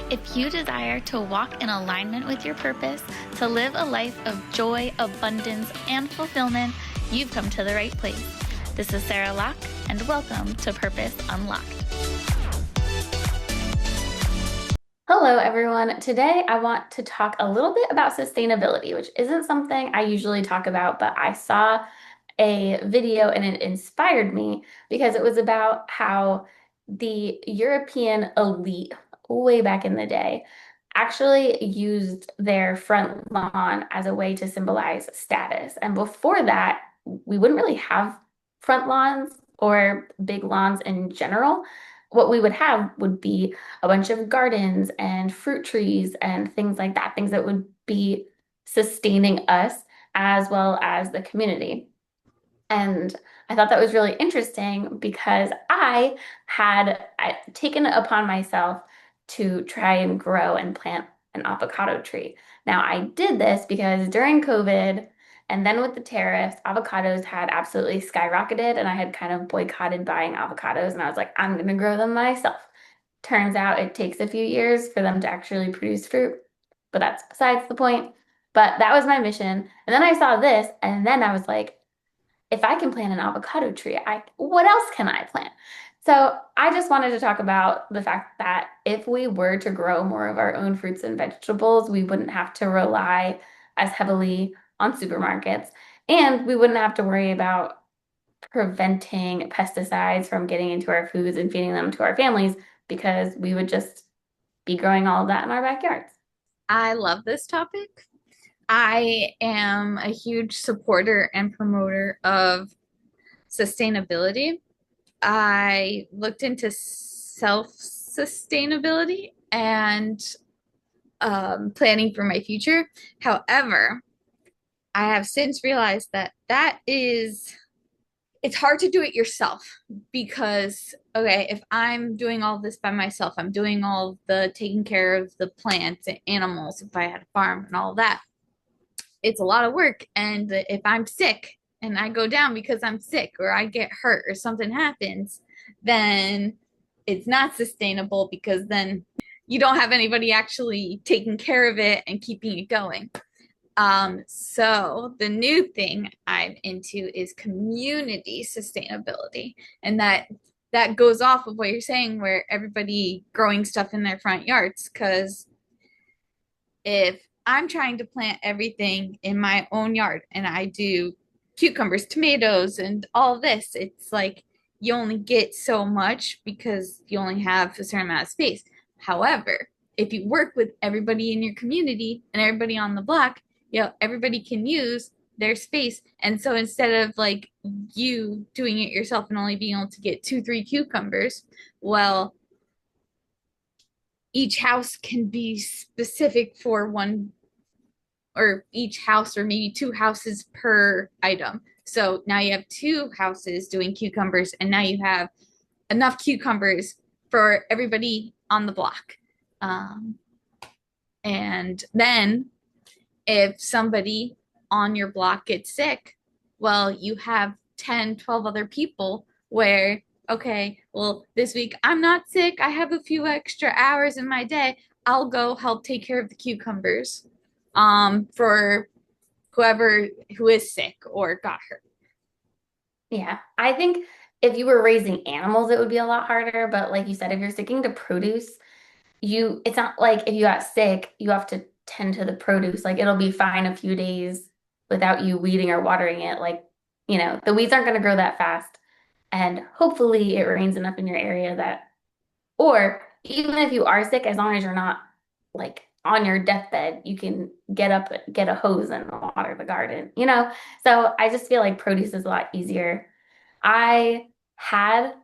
If you desire to walk in alignment with your purpose, to live a life of joy, abundance, and fulfillment, you've come to the right place. This is Sarah Locke, and welcome to Purpose Unlocked. Hello, everyone. Today, I want to talk a little bit about sustainability, which isn't something I usually talk about, but I saw a video and it inspired me because it was about how the European elite, way back in the day, actually used their front lawn as a way to symbolize status. And before that, we wouldn't really have front lawns or big lawns in general. What we would have would be a bunch of gardens and fruit trees and things like that, things that would be sustaining us as well as the community. And I thought that was really interesting because I taken it upon myself to try and grow and plant an avocado tree. Now, I did this because during COVID and then with the tariffs, avocados had absolutely skyrocketed, and I had kind of boycotted buying avocados. And I was like, I'm going to grow them myself. Turns out it takes a few years for them to actually produce fruit, but that's besides the point. But that was my mission. And then I saw this, and then I was like, if I can plant an avocado tree, what else can I plant? So I just wanted to talk about the fact that if we were to grow more of our own fruits and vegetables, we wouldn't have to rely as heavily on supermarkets, and we wouldn't have to worry about preventing pesticides from getting into our foods and feeding them to our families because we would just be growing all of that in our backyards. I love this topic. I am a huge supporter and promoter of sustainability. I looked into self-sustainability and planning for my future. However, I have since realized that it's hard to do it yourself because, okay, if I'm doing all this by myself, I'm doing all the taking care of the plants and animals, if I had a farm and all that, it's a lot of work. And if I'm sick and I go down because I'm sick or I get hurt or something happens, then it's not sustainable because then you don't have anybody actually taking care of it and keeping it going. So the new thing I'm into is community sustainability, and that goes off of what you're saying, where everybody growing stuff in their front yards. Because if I'm trying to plant everything in my own yard and I do cucumbers, tomatoes, and all this, it's like you only get so much because you only have a certain amount of space. However, if you work with everybody in your community and everybody on the block, everybody can use their space. And so instead of like you doing it yourself and only being able to get 2, 3 cucumbers, well, each house can be specific for one, or each house, or maybe 2 houses per item. So now you have 2 houses doing cucumbers, and now you have enough cucumbers for everybody on the block. And then if somebody on your block gets sick, well, you have 10, 12 other people where, okay, well, this week I'm not sick. I have a few extra hours in my day. I'll go help take care of the cucumbers for whoever who is sick or got hurt. Yeah, I think if you were raising animals, it would be a lot harder. But like you said, if you're sticking to produce, it's not like if you got sick, you have to tend to the produce. Like it'll be fine a few days without you weeding or watering it. Like, the weeds aren't going to grow that fast. And hopefully it rains enough in your area that, or even if you are sick, as long as you're not like on your deathbed, you can get up, get a hose and water the garden. So I just feel like produce is a lot easier. I had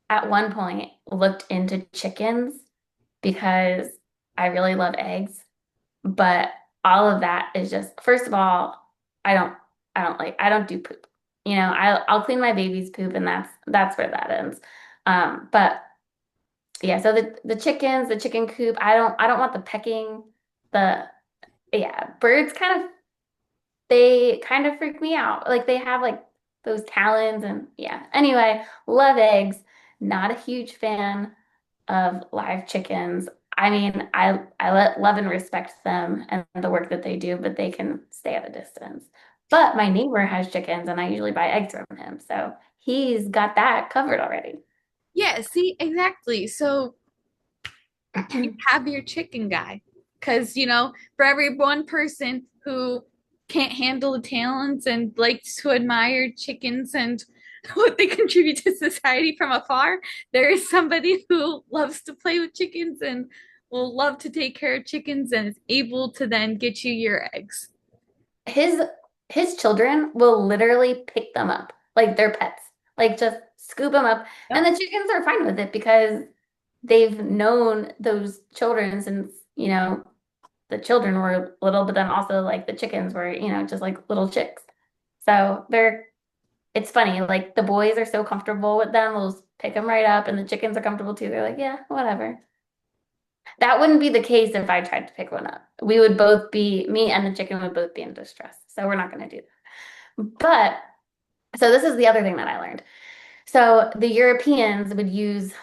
at one point looked into chickens because I really love eggs, but all of that is just, first of all, I don't I don't do poop. I'll clean my baby's poop and that's where that ends. But yeah, so the chickens, the chicken coop, I don't want the pecking, the yeah, birds they kind of freak me out. Like they have like those talons and yeah. Anyway, love eggs. Not a huge fan of live chickens. I mean, love and respect them and the work that they do, but they can stay at a distance. But my neighbor has chickens, and I usually buy eggs from him, so he's got that covered already. Yeah, see, exactly. So you have your chicken guy. Because, for every one person who can't handle the talents and likes to admire chickens and what they contribute to society from afar, there is somebody who loves to play with chickens and will love to take care of chickens and is able to then get you your eggs. His his children will literally pick them up like they're pets, like just scoop them up, and Yep. the chickens are fine with it because they've known those children since, the children were little, but then also like the chickens were, just like little chicks. So it's funny, like the boys are so comfortable with them, they'll just pick them right up, and the chickens are comfortable too. They're like, yeah, whatever. That wouldn't be the case if I tried to pick one up. Me and the chicken would both be in distress. So we're not going to do that. But so this is the other thing that I learned. So the Europeans would use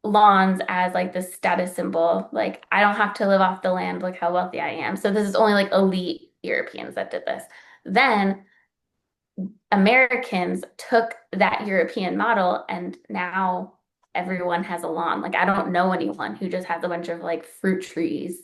lawns as like the status symbol. Like, I don't have to live off the land. Look how wealthy I am. So this is only like elite Europeans that did this. Then Americans took that European model and now everyone has a lawn. Like, I don't know anyone who just has a bunch of like fruit trees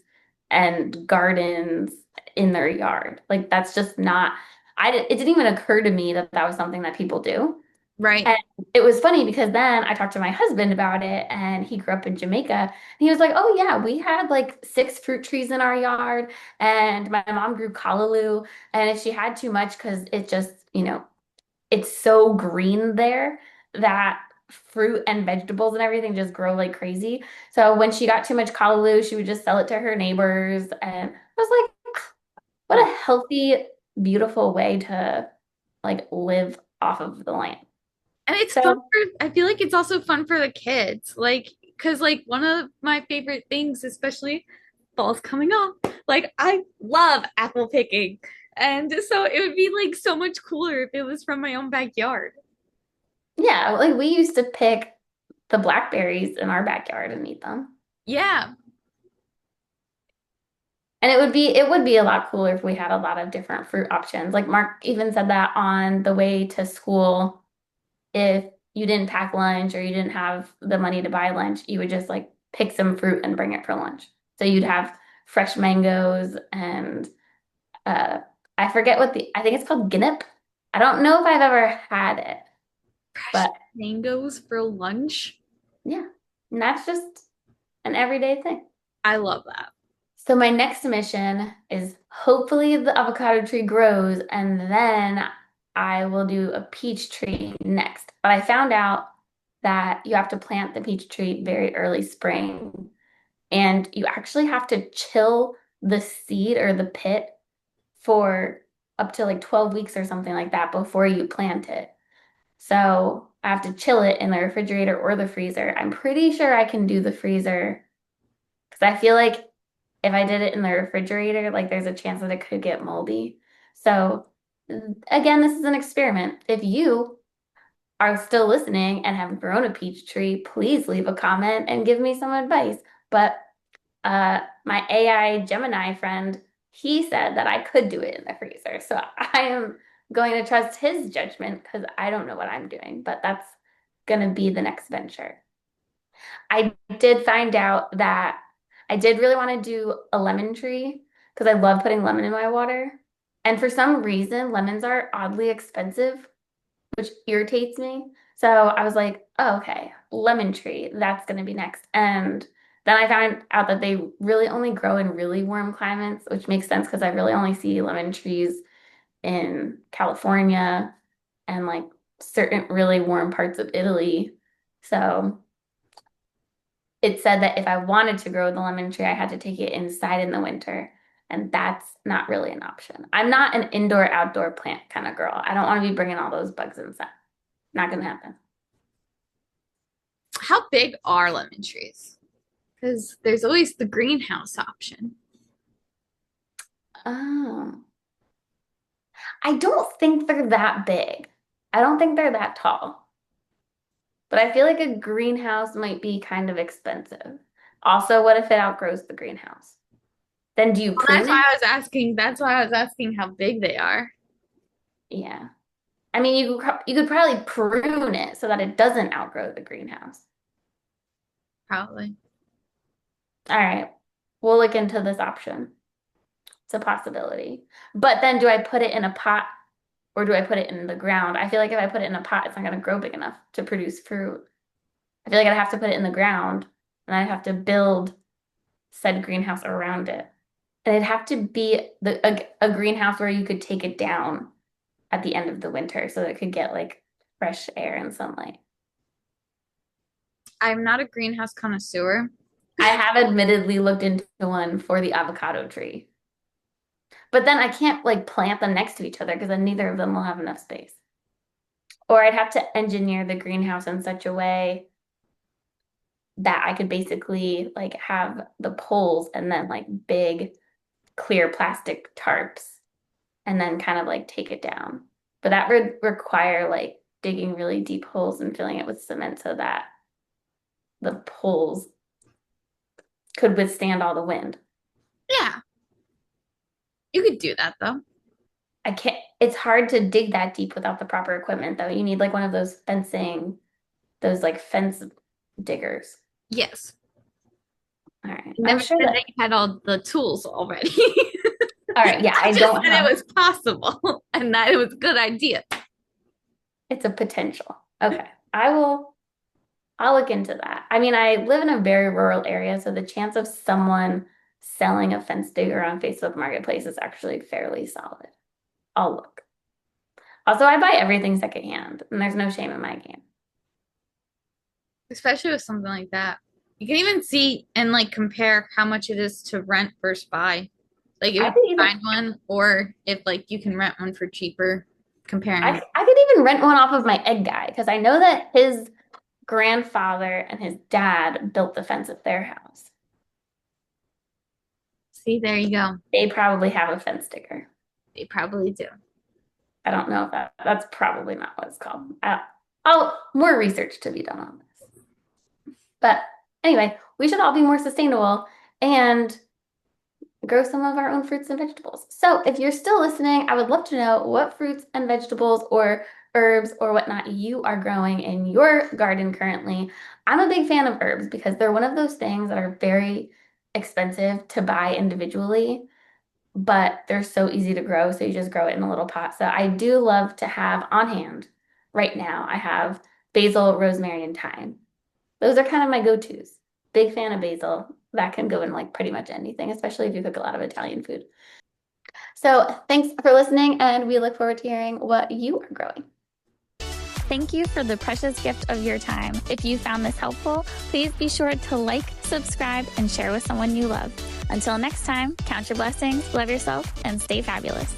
and gardens in their yard. Like, that's just not, it didn't even occur to me that that was something that people do. Right. And it was funny because then I talked to my husband about it, and he grew up in Jamaica. And he was like, "Oh yeah, we had like six fruit trees in our yard, and my mom grew callaloo, and if she had too much, because it just, it's so green there that fruit and vegetables and everything just grow like crazy. So when she got too much callaloo, she would just sell it to her neighbors, and I was like, what a healthy, beautiful way to like live off of the land." And it's fun So I feel like it's also fun for the kids. Like, because, like, one of my favorite things, especially fall's coming up, like, I love apple picking. And so it would be like so much cooler if it was from my own backyard. yeah, like we used to pick the blackberries in our backyard and eat them. Yeah. And it would be a lot cooler if we had a lot of different fruit options. Like Mark even said that on the way to school, if you didn't pack lunch or you didn't have the money to buy lunch, you would just like pick some fruit and bring it for lunch. So you'd have fresh mangoes and uh I forget I think it's called guinep. I don't know if I've ever had it, Fresh but mangoes for lunch. yeah, and that's just an everyday thing. I love that. So my next mission is hopefully the avocado tree grows, and then I will do a peach tree next. But I found out that you have to plant the peach tree very early spring, and you actually have to chill the seed or the pit for up to like 12 weeks or something like that before you plant it. So I have to chill it in the refrigerator or the freezer. I'm pretty sure I can do the freezer because I feel like if I did it in the refrigerator, like there's a chance that it could get moldy. So again, this is an experiment. If you are still listening and have grown a peach tree, please leave a comment and give me some advice. But my AI Gemini friend, he said that I could do it in the freezer. So I am going to trust his judgment because I don't know what I'm doing, but that's going to be the next venture. I did find out that I did really want to do a lemon tree because I love putting lemon in my water. And for some reason, lemons are oddly expensive, which irritates me. So I was like, oh, okay, lemon tree, that's going to be next. And then I found out that they really only grow in really warm climates, which makes sense because I really only see lemon trees in California and like certain really warm parts of Italy. So it said that if I wanted to grow the lemon tree, I had to take it inside in the winter. And that's not really an option. I'm not an indoor outdoor plant kind of girl. I don't want to be bringing all those bugs inside. Not going to happen. How big are lemon trees? Because there's always the greenhouse option. Oh, I don't think they're that big. I don't think they're that tall. But I feel like a greenhouse might be kind of expensive. Also, what if it outgrows the greenhouse? Then do you Well, that's prune why it? I was asking. That's why I was asking how big they are. Yeah. I mean, you could probably prune it so that it doesn't outgrow the greenhouse. Probably. All right. We'll look into this option. It's a possibility. But then do I put it in a pot or do I put it in the ground? I feel like if I put it in a pot, it's not going to grow big enough to produce fruit. I feel like I'd have to put it in the ground and I'd have to build said greenhouse around it. And it'd have to be a greenhouse where you could take it down at the end of the winter so that it could get like fresh air and sunlight. I'm not a greenhouse connoisseur. I have admittedly looked into one for the avocado tree, but then I can't like plant them next to each other because then neither of them will have enough space. Or I'd have to engineer the greenhouse in such a way that I could basically like have the poles and then like big clear plastic tarps and then kind of like take it down. But that would require like digging really deep holes and filling it with cement so that the poles could withstand all the wind. Yeah, you could do that though. I can't, it's hard to dig that deep without the proper equipment though. You need like one of those fencing, those like fence diggers. Yes. All right. You I'm never sure said that, that you had all the tools already. all right. Yeah, I I just don't said it have, was possible and that it was a good idea. it's a potential. Okay. I'll look into that. I mean, I live in a very rural area, so the chance of someone selling a fence digger on Facebook Marketplace is actually fairly solid. I'll look. Also, I buy everything secondhand, and there's no shame in my game. Especially with something like that. You can even see and like compare how much it is to rent versus buy. Like if I you could even find one or if like you can rent one for cheaper, comparing. I could even rent one off of my egg guy because I know that his grandfather and his dad built the fence at their house. See, there you go. They probably have a fence digger. They probably do. I don't know if that's probably not what it's called. I'll more research to be done on this. But anyway, we should all be more sustainable and grow some of our own fruits and vegetables. So if you're still listening, I would love to know what fruits and vegetables or herbs or whatnot you are growing in your garden currently. I'm a big fan of herbs because they're one of those things that are very expensive to buy individually, but they're so easy to grow. So you just grow it in a little pot. So I do love to have on hand right now. I have basil, rosemary, and thyme. Those are kind of my go-tos. Big fan of basil. That can go in like pretty much anything, especially if you cook a lot of Italian food. So thanks for listening, and we look forward to hearing what you are growing. Thank you for the precious gift of your time. If you found this helpful, please be sure to like, subscribe, and share with someone you love. Until next time, count your blessings, love yourself, and stay fabulous.